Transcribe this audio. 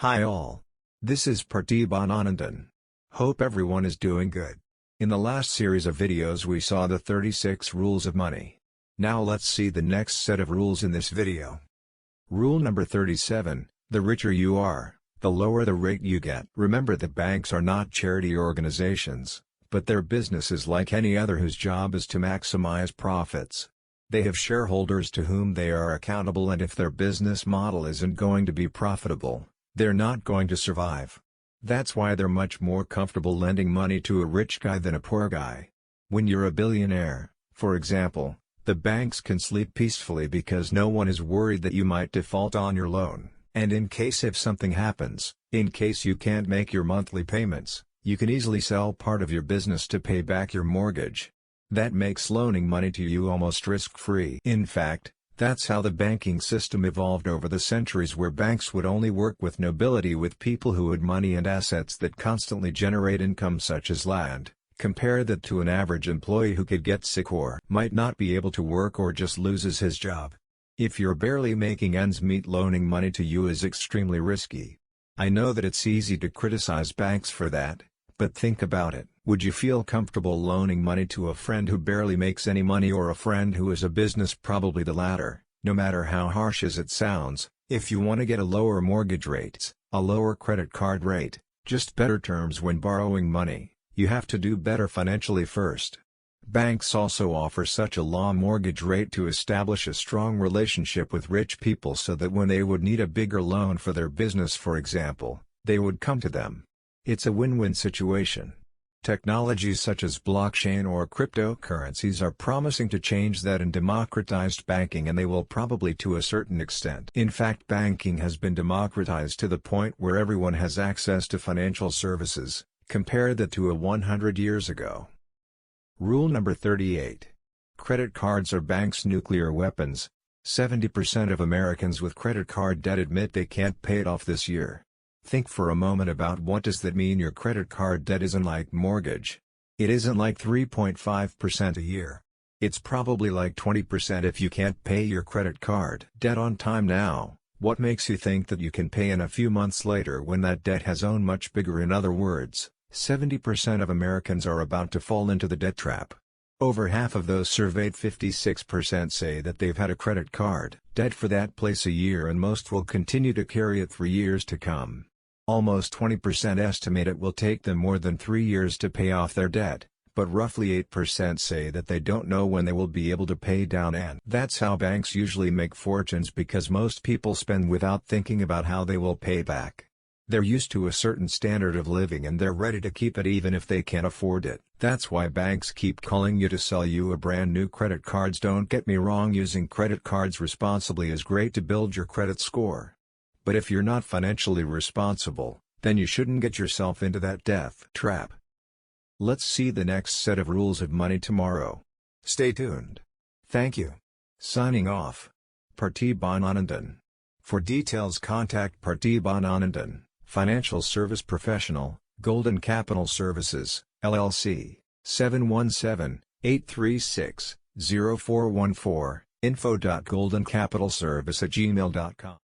Hi all. This is Parthiban Anandan. Hope everyone is doing good. In the last series of videos we saw the 36 rules of money. Now let's see the next set of rules in this video. Rule number 37, the richer you are, the lower the rate you get. Remember that banks are not charity organizations, but their business is like any other whose job is to maximize profits. They have shareholders to whom they are accountable, and if their business model isn't going to be profitable, they're not going to survive. That's why they're much more comfortable lending money to a rich guy than a poor guy. When you're a billionaire, for example, the banks can sleep peacefully because no one is worried that you might default on your loan, and in case if something happens, in case you can't make your monthly payments, you can easily sell part of your business to pay back your mortgage. That makes loaning money to you almost risk-free. In fact, that's how the banking system evolved over the centuries, where banks would only work with nobility, with people who had money and assets that constantly generate income such as land. Compare that to an average employee who could get sick or might not be able to work or just loses his job. If you're barely making ends meet, loaning money to you is extremely risky. I know that it's easy to criticize banks for that, but think about it. Would you feel comfortable loaning money to a friend who barely makes any money, or a friend who is a business? Probably the latter, no matter how harsh as it sounds. If you want to get a lower mortgage rates, a lower credit card rate, just better terms when borrowing money, you have to do better financially first. Banks also offer such a low mortgage rate to establish a strong relationship with rich people, so that when they would need a bigger loan for their business, for example, they would come to them. It's a win-win situation. Technologies such as blockchain or cryptocurrencies are promising to change that and democratized banking, and they will probably to a certain extent. In fact, banking has been democratized to the point where everyone has access to financial services. Compare that to 100 years ago. Rule number 38. Credit cards are banks' nuclear weapons. 70% of Americans with credit card debt admit they can't pay it off this year. Think for a moment about what does that mean. Your credit card debt isn't like mortgage. It isn't like 3.5% a year. It's probably like 20% if you can't pay your credit card debt on time now. What makes you think that you can pay in a few months later when that debt has grown much bigger? In other words, 70% of Americans are about to fall into the debt trap. Over half of those surveyed, 56%, say that they've had a credit card debt for that place a year, and most will continue to carry it for years to come. Almost 20% estimate it will take them more than 3 years to pay off their debt, but roughly 8% say that they don't know when they will be able to pay down. And that's how banks usually make fortunes, because most people spend without thinking about how they will pay back. They're used to a certain standard of living and they're ready to keep it even if they can't afford it. That's why banks keep calling you to sell you a brand new credit cards. Don't get me wrong, using credit cards responsibly is great to build your credit score. But if you're not financially responsible, then you shouldn't get yourself into that death trap. Let's see the next set of rules of money tomorrow. Stay tuned. Thank you. Signing off. Parthiban Anandan. For details, contact Parthiban Anandan, Financial Service Professional, Golden Capital Services, LLC, 717-836-0414, info.goldencapitalservice@gmail.com.